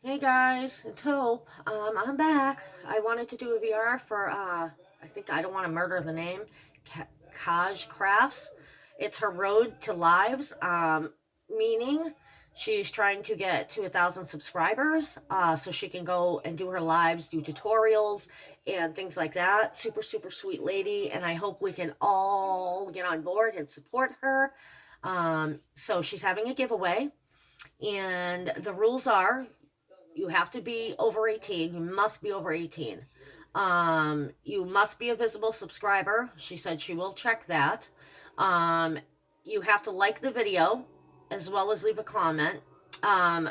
Hey guys, it's Hope. I'm back. I wanted to do a VR for I think I don't want to murder the name. CAJCRAFTS. It's her road to lives. Meaning she's trying to get to 1,000 subscribers. So she can go and do her lives, do tutorials and things like that. Super super sweet lady, and I hope we can all get on board and support her. So she's having a giveaway, and the rules are you have to be over 18. You must be over 18. You must be a visible subscriber. She said she will check that. Um, you have to like the video as well as leave a comment,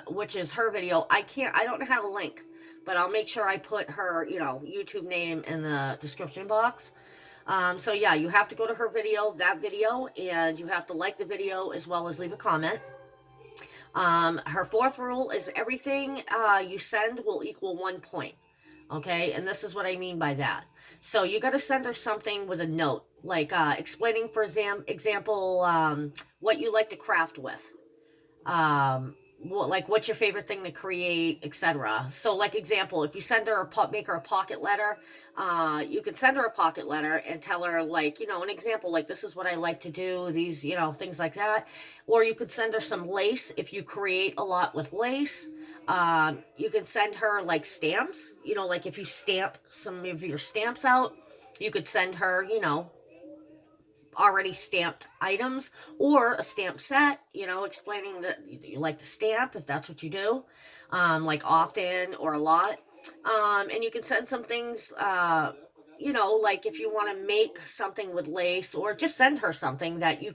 which is her video. I don't have a link, but I'll make sure I put her, YouTube name in the description box. So yeah, you have to go to her video, that video, and you have to like the video as well as leave a comment. Her fourth rule is everything you send will equal 1 point. Okay, and this is what I mean by that. So you got to send her something with a note, like explaining, for example, what you like to craft with. Like what's your favorite thing to create, etc. So like example, if you send her make her a pocket letter, you can send her a pocket letter and tell her, like, an example, like, this is what I like to do, these, things like that. Or you could send her some lace if you create a lot with lace. You can send her like stamps, like if you stamp some of your stamps out, you could send her, already stamped items, or a stamp set, explaining that you like to stamp if that's what you do, like often or a lot. And you can send some things, like if you want to make something with lace, or just send her something that you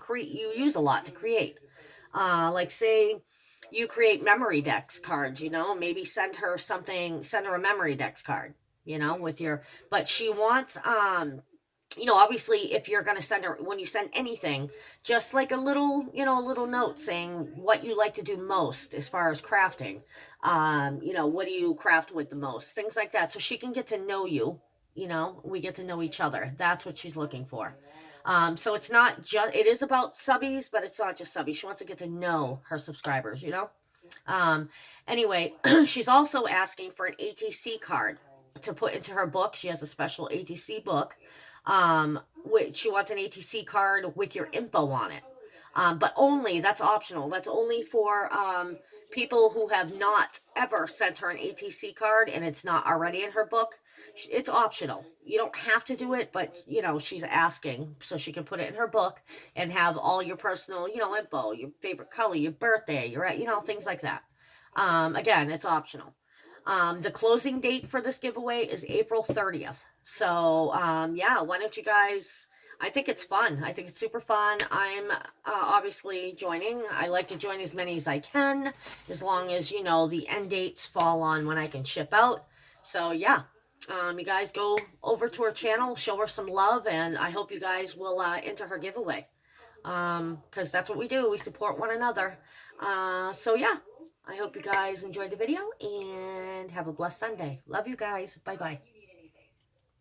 use a lot to create. Like say you create memory decks cards, maybe send her a memory decks card, with your, but she wants, obviously, if you're going to send her, when you send anything, just like a little note saying what you like to do most as far as crafting. What do you craft with the most? Things like that. So she can get to know you. We get to know each other. That's what she's looking for. So it's not just, it is about subbies, but it's not just subbies. She wants to get to know her subscribers. Um, anyway, she's also asking for an ATC card to put into her book. She has a special ATC book. Which she wants an ATC card with your info on it. But only, that's optional. That's only for people who have not ever sent her an ATC card and it's not already in her book. It's optional. You don't have to do it, but she's asking so she can put it in her book and have all your personal, info, your favorite color, your birthday, things like that. Again, it's optional. The closing date for this giveaway is April 30th. So, yeah, why don't you guys? I think it's fun. I think it's super fun. I'm obviously joining. I like to join as many as I can, as long as, the end dates fall on when I can ship out. So, yeah. You guys go over to her channel, show her some love, and I hope you guys will enter her giveaway. Because that's what we do. We support one another. So, yeah. I hope you guys enjoyed the video and have a blessed Sunday. Love you guys. Bye-bye.